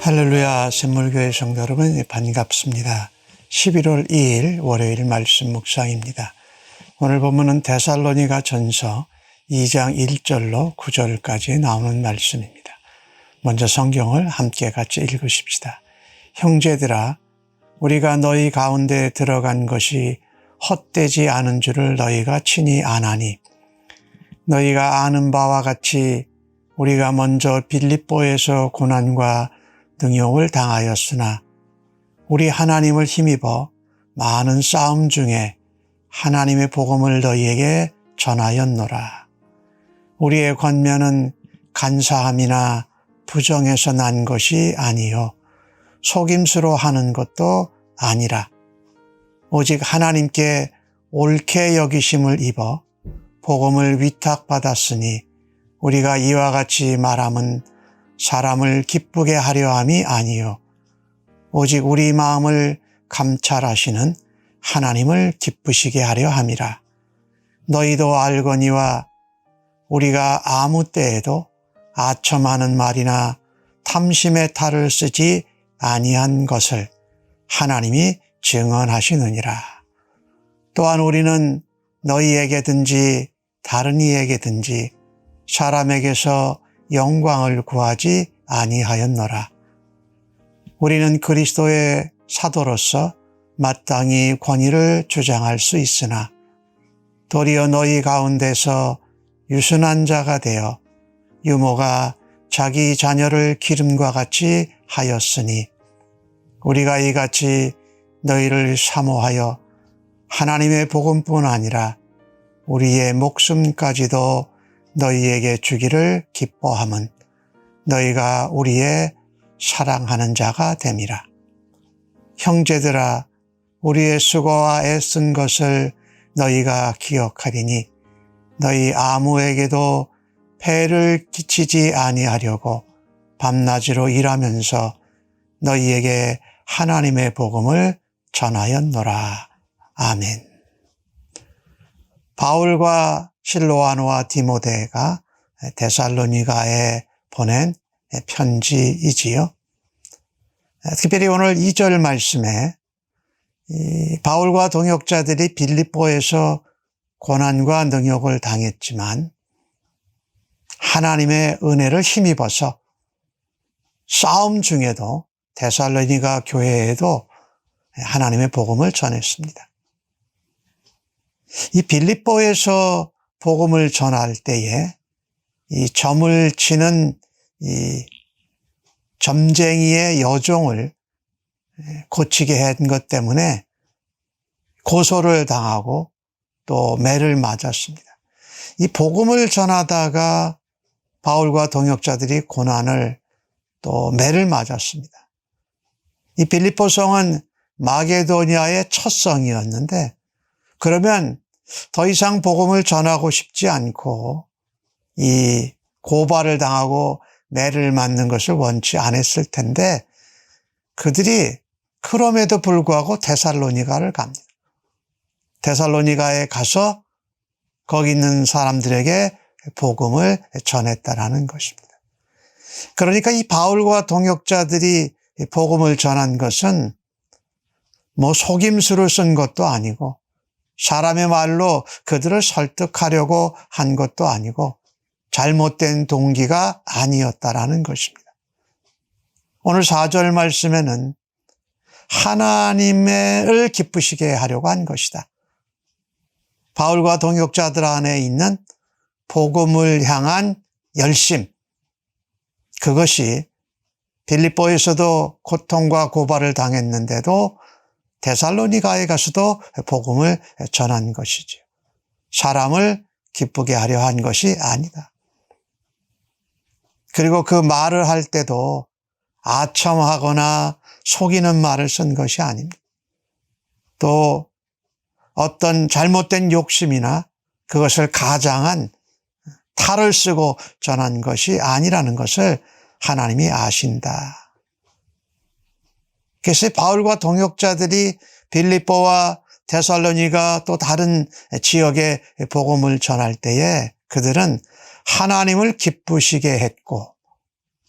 할렐루야, 샘물교회 성도 여러분 반갑습니다. 11월 2일 월요일 말씀 묵상입니다. 오늘 본문은 데살로니가 전서 2장 1절로 9절까지 나오는 말씀입니다. 먼저 성경을 함께 같이 읽으십시다. 형제들아, 우리가 너희 가운데 들어간 것이 헛되지 않은 줄을 너희가 친히 아나니, 너희가 아는 바와 같이 우리가 먼저 빌립보에서 고난과 능욕을 당하였으나 우리 하나님을 힘입어 많은 싸움 중에 하나님의 복음을 너희에게 전하였노라. 우리의 권면은 간사함이나 부정에서 난 것이 아니요 속임수로 하는 것도 아니라 오직 하나님께 옳게 여기심을 입어 복음을 위탁받았으니 우리가 이와 같이 말함은 사람을 기쁘게 하려 함이 아니요 오직 우리 마음을 감찰하시는 하나님을 기쁘시게 하려 함이라. 너희도 알거니와 우리가 아무 때에도 아첨하는 말이나 탐심의 탈을 쓰지 아니한 것을 하나님이 증언하시느니라. 또한 우리는 너희에게든지 다른 이에게든지 사람에게서 영광을 구하지 아니하였노라. 우리는 그리스도의 사도로서 마땅히 권위를 주장할 수 있으나 도리어 너희 가운데서 유순한 자가 되어 유모가 자기 자녀를 기름과 같이 하였으니 우리가 이같이 너희를 사모하여 하나님의 복음뿐 아니라 우리의 목숨까지도 너희에게 주기를 기뻐함은 너희가 우리의 사랑하는 자가 됨이라. 형제들아, 우리의 수고와 애쓴 것을 너희가 기억하리니 너희 아무에게도 폐를 끼치지 아니하려고 밤낮으로 일하면서 너희에게 하나님의 복음을 전하였노라. 아멘. 바울과 실로아노와 디모데가 데살로니가에 보낸 편지이지요. 특별히 오늘 2절 말씀에 바울과 동역자들이 빌립보에서 고난과 능욕을 당했지만 하나님의 은혜를 힘입어서 싸움 중에도 데살로니가 교회에도 하나님의 복음을 전했습니다. 이 빌립보에서 복음을 전할 때에 이 점을 치는 이 점쟁이의 여종을 고치게 한 것 때문에 고소를 당하고 또 매를 맞았습니다. 이 복음을 전하다가 바울과 동역자들이 고난을 또 매를 맞았습니다. 이 빌립보 성은 마게도니아의 첫 성이었는데 그러면 더 이상 복음을 전하고 싶지 않고 이 고발을 당하고 매를 맞는 것을 원치 않았을 텐데 그들이 그럼에도 불구하고 데살로니가를 갑니다. 데살로니가에 가서 거기 있는 사람들에게 복음을 전했다라는 것입니다. 그러니까 이 바울과 동역자들이 복음을 전한 것은 뭐 속임수를 쓴 것도 아니고 사람의 말로 그들을 설득하려고 한 것도 아니고 잘못된 동기가 아니었다라는 것입니다. 오늘 4절 말씀에는 하나님을 기쁘시게 하려고 한 것이다. 바울과 동역자들 안에 있는 복음을 향한 열심, 그것이 빌립보에서도 고통과 고발을 당했는데도 데살로니가에 가서도 복음을 전한 것이죠. 사람을 기쁘게 하려 한 것이 아니다. 그리고 그 말을 할 때도 아첨하거나 속이는 말을 쓴 것이 아닙니다. 또 어떤 잘못된 욕심이나 그것을 가장한 탈을 쓰고 전한 것이 아니라는 것을 하나님이 아신다. 그래서 바울과 동역자들이 빌립보와 데살로니가 또 다른 지역에 복음을 전할 때에 그들은 하나님을 기쁘시게 했고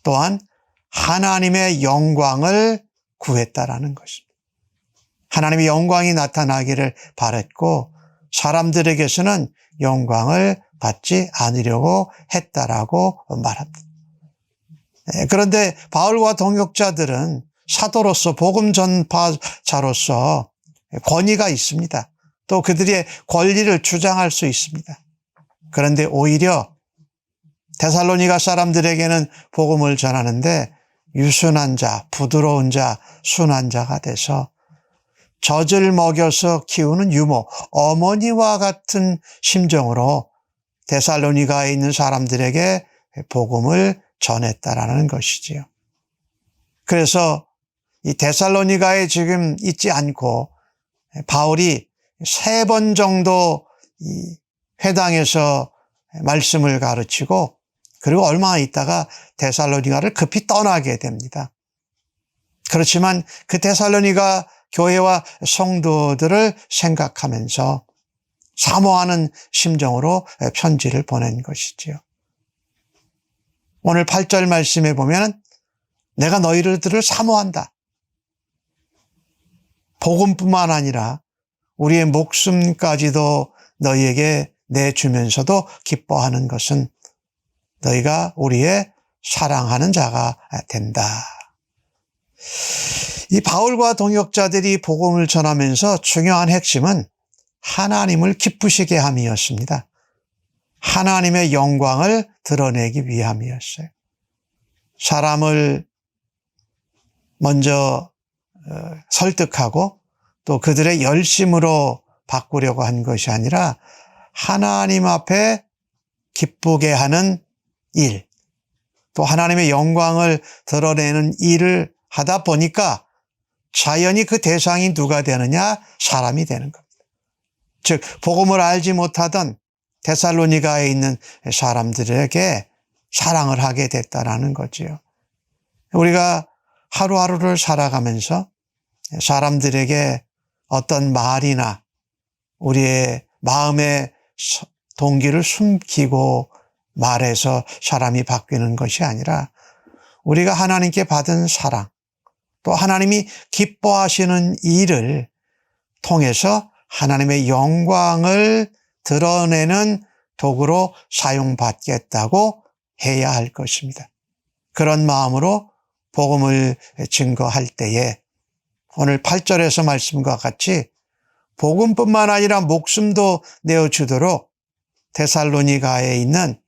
또한 하나님의 영광을 구했다라는 것입니다. 하나님의 영광이 나타나기를 바랬고 사람들에게서는 영광을 받지 않으려고 했다라고 말합니다. 그런데 바울과 동역자들은 사도로서 복음 전파자로서 권위가 있습니다. 또 그들의 권리를 주장할 수 있습니다. 그런데 오히려 데살로니가 사람들에게는 복음을 전하는데 유순한 자, 부드러운 자, 순한 자가 돼서 젖을 먹여서 키우는 유모, 어머니와 같은 심정으로 데살로니가에 있는 사람들에게 복음을 전했다라는 것이지요. 그래서 이 데살로니가에 지금 있지 않고 바울이 3번 정도 이 회당에서 말씀을 가르치고 그리고 얼마 있다가 데살로니가를 급히 떠나게 됩니다. 그렇지만 그 데살로니가 교회와 성도들을 생각하면서 사모하는 심정으로 편지를 보낸 것이지요. 오늘 8절 말씀에 보면 내가 너희들을 사모한다. 복음뿐만 아니라 우리의 목숨까지도 너희에게 내주면서도 기뻐하는 것은 너희가 우리의 사랑하는 자가 된다. 이 바울과 동역자들이 복음을 전하면서 중요한 핵심은 하나님을 기쁘시게 함이었습니다. 하나님의 영광을 드러내기 위함이었어요. 사람을 먼저 설득하고 또 그들의 열심으로 바꾸려고 한 것이 아니라 하나님 앞에 기쁘게 하는 일, 또 하나님의 영광을 드러내는 일을 하다 보니까 자연히 그 대상이 누가 되느냐? 사람이 되는 겁니다. 즉 복음을 알지 못하던 데살로니가에 있는 사람들에게 사랑을 하게 됐다라는 거지요. 우리가 하루하루를 살아가면서 사람들에게 어떤 말이나 우리의 마음의 동기를 숨기고 말해서 사람이 바뀌는 것이 아니라 우리가 하나님께 받은 사랑, 또 하나님이 기뻐하시는 일을 통해서 하나님의 영광을 드러내는 도구로 사용받겠다고 해야 할 것입니다. 그런 마음으로 복음을 증거할 때에 오늘 8절에서 말씀과 같이 복음뿐만 아니라 목숨도 내어주도록 데살로니가에 있는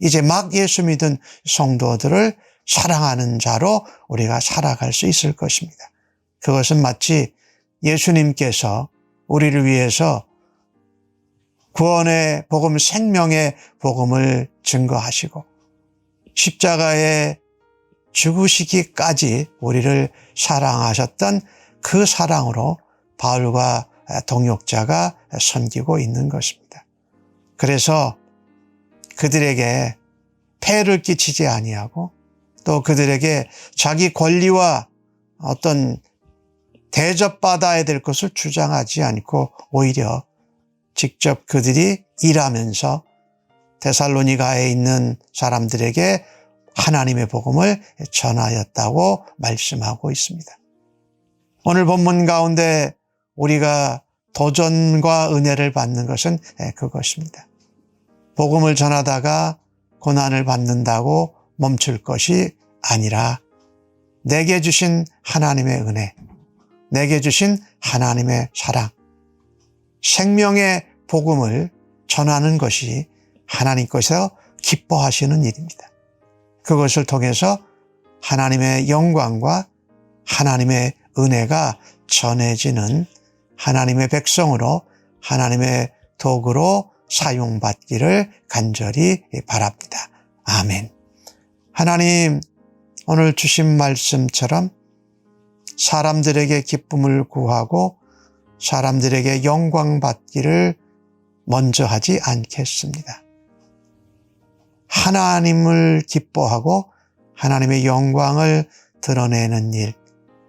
이제 막 예수 믿은 성도들을 사랑하는 자로 우리가 살아갈 수 있을 것입니다. 그것은 마치 예수님께서 우리를 위해서 구원의 복음, 생명의 복음을 증거하시고 십자가에 죽으시기까지 우리를 사랑하셨던 그 사랑으로 바울과 동역자가 섬기고 있는 것입니다. 그래서 그들에게 폐를 끼치지 아니하고 또 그들에게 자기 권리와 어떤 대접받아야 될 것을 주장하지 않고 오히려 직접 그들이 일하면서 데살로니가에 있는 사람들에게 하나님의 복음을 전하였다고 말씀하고 있습니다. 오늘 본문 가운데 우리가 도전과 은혜를 받는 것은 그것입니다. 복음을 전하다가 고난을 받는다고 멈출 것이 아니라 내게 주신 하나님의 은혜, 내게 주신 하나님의 사랑, 생명의 복음을 전하는 것이 하나님께서 기뻐하시는 일입니다. 그것을 통해서 하나님의 영광과 하나님의 은혜가 전해지는 하나님의 백성으로 하나님의 도구로 사용받기를 간절히 바랍니다. 아멘. 하나님, 오늘 주신 말씀처럼 사람들에게 기쁨을 구하고 사람들에게 영광 받기를 먼저 하지 않겠습니다. 하나님을 기뻐하고 하나님의 영광을 드러내는 일,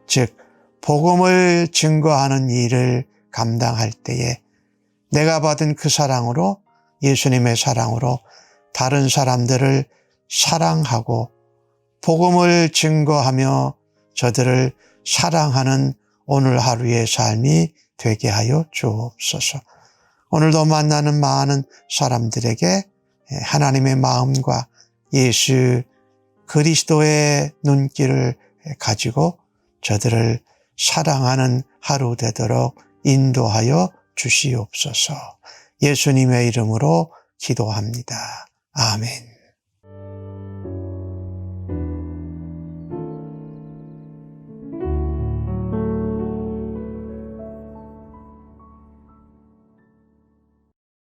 즉 복음을 증거하는 일을 감당할 때에 내가 받은 그 사랑으로, 예수님의 사랑으로 다른 사람들을 사랑하고 복음을 증거하며 저들을 사랑하는 오늘 하루의 삶이 되게 하여 주옵소서. 오늘도 만나는 많은 사람들에게 하나님의 마음과 예수 그리스도의 눈길을 가지고 저들을 사랑하는 하루 되도록 인도하여 주시옵소서. 예수님의 이름으로 기도합니다. 아멘.